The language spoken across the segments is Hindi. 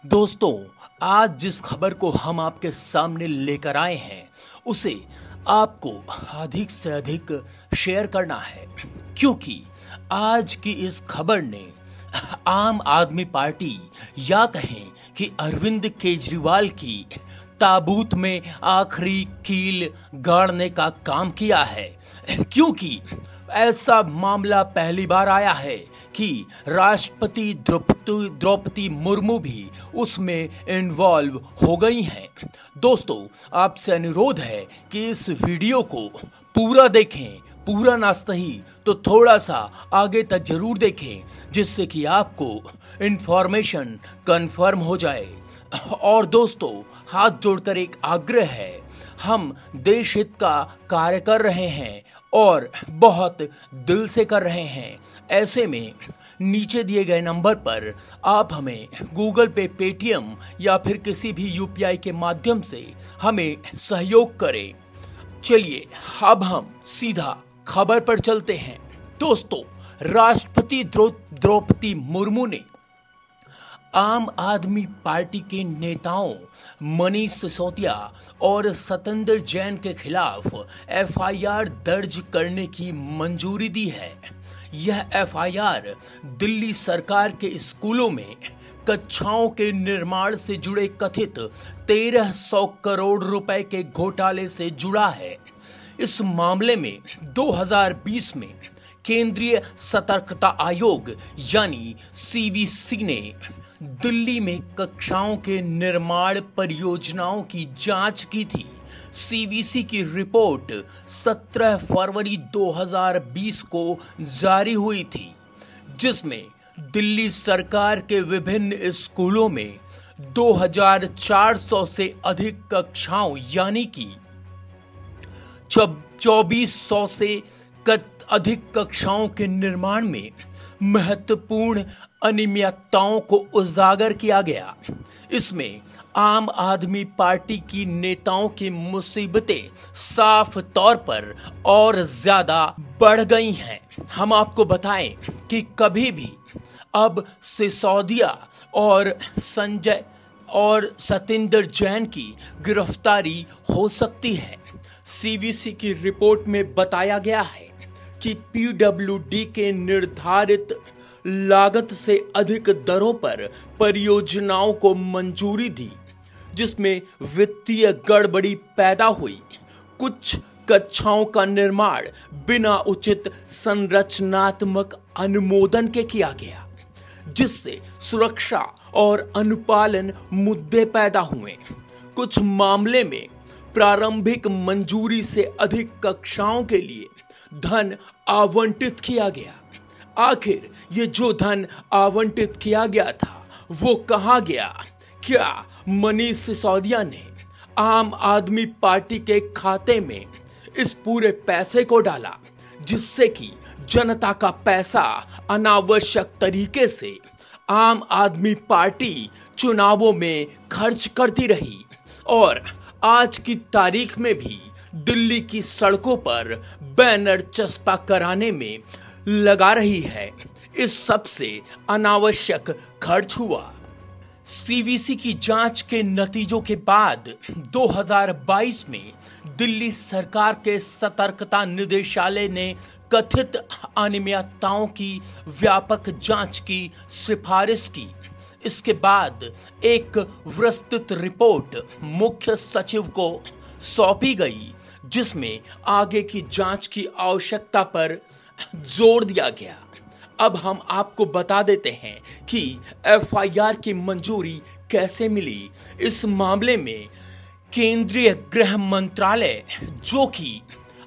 दोस्तों, आज जिस खबर को हम आपके सामने लेकर आए हैं उसे आपको अधिक से अधिक शेयर करना है, क्योंकि आज की इस खबर ने आम आदमी पार्टी या कहें कि अरविंद केजरीवाल की ताबूत में आखिरी कील गाड़ने का काम किया है। क्योंकि ऐसा मामला पहली बार आया है कि राष्ट्रपति द्रौपदी मुर्मू भी उसमें इन्वॉल्व हो गई हैं। दोस्तों, आपसे अनुरोध है कि इस वीडियो को पूरा देखें, पूरा ना सही तो थोड़ा सा आगे तक जरूर देखें, जिससे कि आपको इंफॉर्मेशन कंफर्म हो जाए। और दोस्तों, हाथ जोड़कर एक आग्रह है, हम देश हित का कार्य कर रहे हैं और बहुत दिल से कर रहे हैं। ऐसे में नीचे दिए गए नंबर पर आप हमें गूगल पे, पेटीएम या फिर किसी भी यूपीआई के माध्यम से हमें सहयोग करें। चलिए अब हम सीधा खबर पर चलते हैं। दोस्तों, राष्ट्रपति द्रौपदी मुर्मू ने आम आदमी पार्टी के नेताओं मनीष सिसोदिया और सतेंद्र जैन के खिलाफ एफआईआर दर्ज करने की मंजूरी दी है। यह एफआईआर दिल्ली सरकार के स्कूलों में कक्षाओं के निर्माण से जुड़े कथित 1300 करोड़ रुपए के घोटाले से जुड़ा है। इस मामले में 2020 में केंद्रीय सतर्कता आयोग यानी सीवीसी ने दिल्ली में कक्षाओं के निर्माण परियोजनाओं की जांच की थी। सीवीसी की रिपोर्ट 17 फरवरी 2020 को जारी हुई थी, जिसमें दिल्ली सरकार के विभिन्न स्कूलों में 2400 से अधिक कक्षाओं यानी कि 2400 से अधिक कक्षाओं के निर्माण में महत्वपूर्ण अनियमितताओं को उजागर किया गया। इसमें आम आदमी पार्टी की नेताओं की मुसीबतें साफ तौर पर और ज्यादा बढ़ गई हैं। हम आपको बताएं कि कभी भी अब सिसोदिया और संजय और सतेंद्र जैन की गिरफ्तारी हो सकती है। सीवीसी की रिपोर्ट में बताया गया है कि पीडब्ल्यूडी के निर्धारित लागत से अधिक दरों पर परियोजनाओं को मंजूरी दी, जिसमें वित्तीय गड़बड़ी पैदा हुई। कुछ कक्षाओं का निर्माण बिना उचित संरचनात्मक अनुमोदन के किया गया, जिससे सुरक्षा और अनुपालन मुद्दे पैदा हुए। कुछ मामले में प्रारंभिक मंजूरी से अधिक कक्षाओं के लिए धन आवंटित किया गया। आखिर ये जो धन आवंटित किया गया था वो कहां गया? क्या मनीष सिसोदिया ने आम आदमी पार्टी के खाते में इस पूरे पैसे को डाला, जिससे कि जनता का पैसा अनावश्यक तरीके से आम आदमी पार्टी चुनावों में खर्च करती रही और आज की तारीख में भी दिल्ली की सड़कों पर बैनर चस्पा कराने में लगा रही है। इस सब से अनावश्यक खर्च हुआ। सीवीसी की जांच के नतीजों के बाद 2022 में दिल्ली सरकार के सतर्कता निदेशालय ने कथित अनियमितताओं की व्यापक जांच की सिफारिश की। इसके बाद एक विस्तृत रिपोर्ट मुख्य सचिव को सौंपी गई, जिसमें आगे की जांच की आवश्यकता पर जोर दिया गया। अब हम आपको बता देते हैं कि एफआईआर की मंजूरी कैसे मिली। इस मामले में केंद्रीय गृह मंत्रालय, जो कि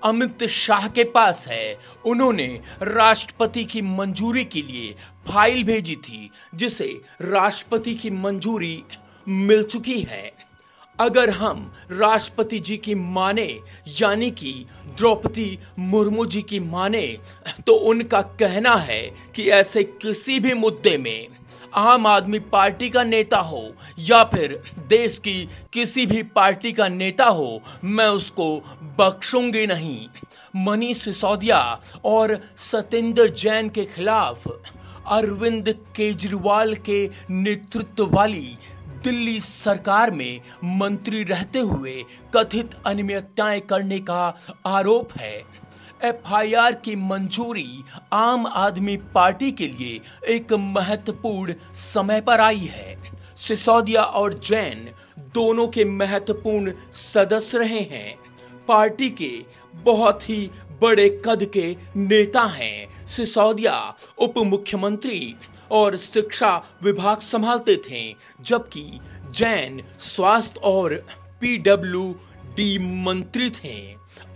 अमित शाह के पास है, उन्होंने राष्ट्रपति की मंजूरी के लिए फाइल भेजी थी, जिसे राष्ट्रपति की मंजूरी मिल चुकी है। अगर हम राष्ट्रपति जी की माने यानी कि द्रौपदी मुर्मू जी की माने, तो उनका कहना है कि ऐसे किसी भी मुद्दे में आम आदमी पार्टी का नेता हो या फिर देश की किसी भी पार्टी का नेता हो, मैं उसको बख्शूंगी नहीं। मनीष सिसोदिया और सतेंद्र जैन के खिलाफ अरविंद केजरीवाल के नेतृत्व वाली दिल्ली सरकार में मंत्री रहते हुए कथित अनियमितताएं करने का आरोप है। एफआईआर की मंजूरी आम आदमी पार्टी के लिए एक महत्वपूर्ण समय पर आई है। सिसोदिया और जैन दोनों के महत्वपूर्ण सदस्य रहे हैं। पार्टी के बहुत ही बड़े कद के नेता हैं। सिसोदिया उप मुख्यमंत्री और शिक्षा विभाग संभालते थे, जबकि जैन स्वास्थ्य और पीडब्ल्यूडी मंत्री थे।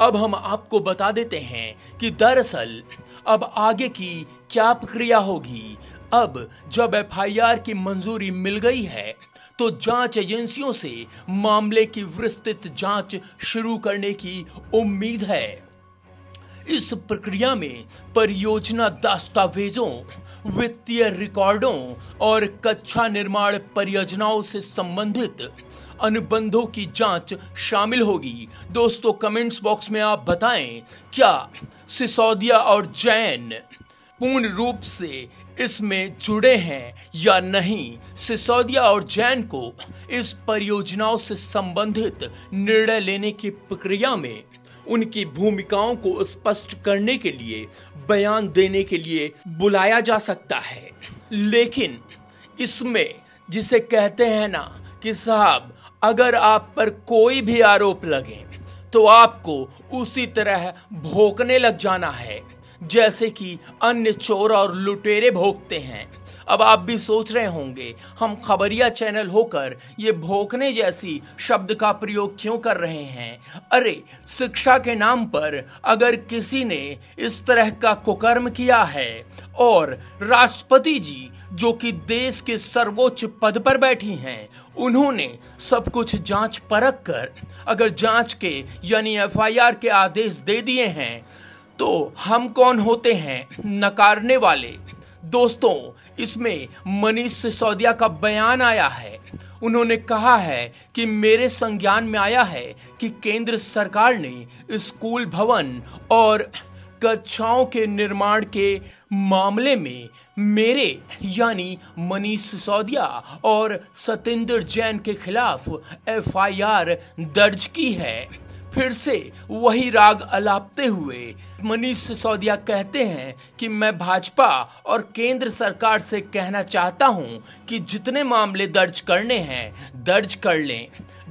अब हम आपको बता देते हैं कि दरअसल अब आगे की क्या प्रक्रिया होगी। अब जब एफआईआर की मंजूरी मिल गई है तो जांच एजेंसियों से मामले की विस्तृत जांच शुरू करने की उम्मीद है। इस प्रक्रिया में परियोजना दस्तावेजों, वित्तीय रिकॉर्डों और कच्चा निर्माण परियोजनाओं से संबंधित अनुबंधों की जांच शामिल होगी। दोस्तों, कमेंट्स बॉक्स में आप बताएं, क्या सिसोदिया और जैन पूर्ण रूप से इसमें जुड़े हैं या नहीं। सिसोदिया और जैन को इस परियोजनाओं से संबंधित निर्णय लेने की प्रक्रिया में उनकी भूमिकाओं को स्पष्ट करने के लिए बयान देने के लिए बुलाया जा सकता है। लेकिन इसमें जिसे कहते हैं ना कि साहब, अगर आप पर कोई भी आरोप लगे तो आपको उसी तरह भोंकने लग जाना है जैसे कि अन्य चोर और लुटेरे भोंकते हैं। अब आप भी सोच रहे होंगे, हम खबरिया चैनल होकर ये भोंकने जैसी शब्द का प्रयोग क्यों कर रहे हैं। अरे, शिक्षा के नाम पर अगर किसी ने इस तरह का कुकर्म किया है और राष्ट्रपति जी जो कि देश के सर्वोच्च पद पर बैठी हैं, उन्होंने सब कुछ जांच परख कर अगर जांच के यानी एफआईआर के आदेश दे दिए हैं तो हम कौन होते हैं नकारने वाले। दोस्तों, इसमें मनीष सिसोदिया का बयान आया है। उन्होंने कहा है कि मेरे संज्ञान में आया है कि केंद्र सरकार ने स्कूल भवन और कक्षाओं के निर्माण के मामले में मेरे यानी मनीष सिसोदिया और सतेंद्र जैन के खिलाफ एफआईआर दर्ज की है। फिर से वही राग अलापते हुए मनीष सिसोदिया कहते हैं कि मैं भाजपा और केंद्र सरकार से कहना चाहता हूं कि जितने मामले दर्ज करने हैं दर्ज कर लें।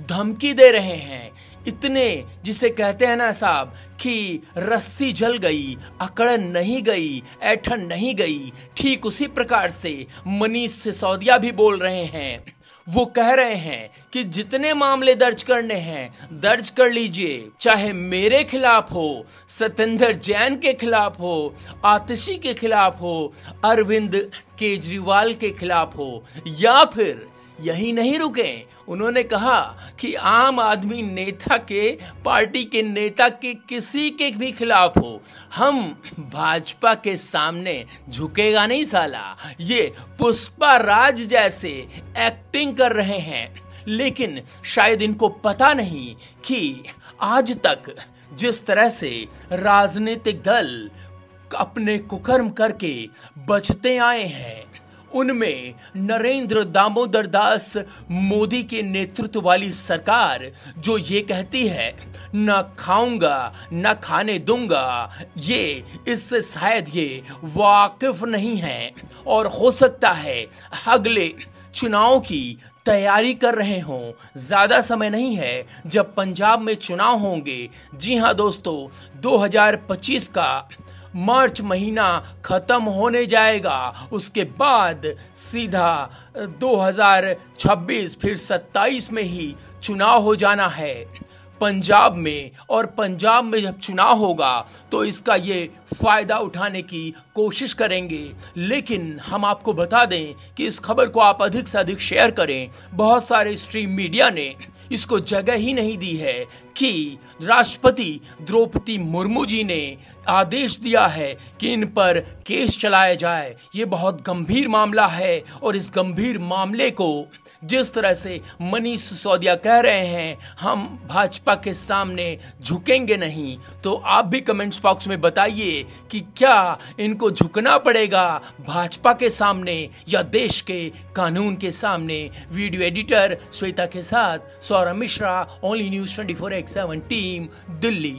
धमकी दे रहे हैं इतने, जिसे कहते हैं ना साहब कि रस्सी जल गई, अकड़न नहीं गई, ऐठन नहीं गई। ठीक उसी प्रकार से मनीष सिसोदिया भी बोल रहे हैं। वो कह रहे हैं कि जितने मामले दर्ज करने हैं दर्ज कर लीजिए, चाहे मेरे खिलाफ हो, सतेंद्र जैन के खिलाफ हो, आतिशी के खिलाफ हो, अरविंद केजरीवाल के खिलाफ हो, या फिर यही नहीं रुके। उन्होंने कहा कि आम आदमी नेता के, पार्टी के नेता के किसी के भी खिलाफ हो, हम भाजपा के सामने झुकेगा नहीं साला। ये पुष्पा राज जैसे एक्टिंग कर रहे हैं, लेकिन शायद इनको पता नहीं कि आज तक जिस तरह से राजनीतिक दल अपने कुकर्म करके बचते आए हैं, उनमें नरेंद्र दामोदर दास मोदी के नेतृत्व वाली सरकार जो ये कहती है न खाऊंगा न खाने दूंगा, ये इससे शायद ये वाकिफ नहीं है और हो सकता है अगले चुनाव की तैयारी कर रहे हों। ज्यादा समय नहीं है जब पंजाब में चुनाव होंगे। जी हां दोस्तों, 2025 का मार्च महीना खत्म होने जाएगा, उसके बाद सीधा 2026 फिर 27 में ही चुनाव हो जाना है पंजाब में। और पंजाब में जब चुनाव होगा तो इसका ये फायदा उठाने की कोशिश करेंगे। लेकिन हम आपको बता दें कि इस खबर को आप अधिक से अधिक शेयर करें। बहुत सारे स्ट्रीम मीडिया ने इसको जगह ही नहीं दी है कि राष्ट्रपति द्रौपदी मुर्मू जी ने आदेश दिया है कि इन पर केस चलाया जाए। ये बहुत गंभीर मामला है और इस गंभीर मामले को जिस तरह से मनीष सिसोदिया कह रहे हैं हम भाजपा के सामने झुकेंगे नहीं, तो आप भी कमेंट्स बॉक्स में बताइए कि क्या इनको झुकना पड़ेगा भाजपा के सामने या देश के कानून के सामने। वीडियो एडिटर श्वेता के साथ Saurabh Mishra, only news 24/7 team, Delhi.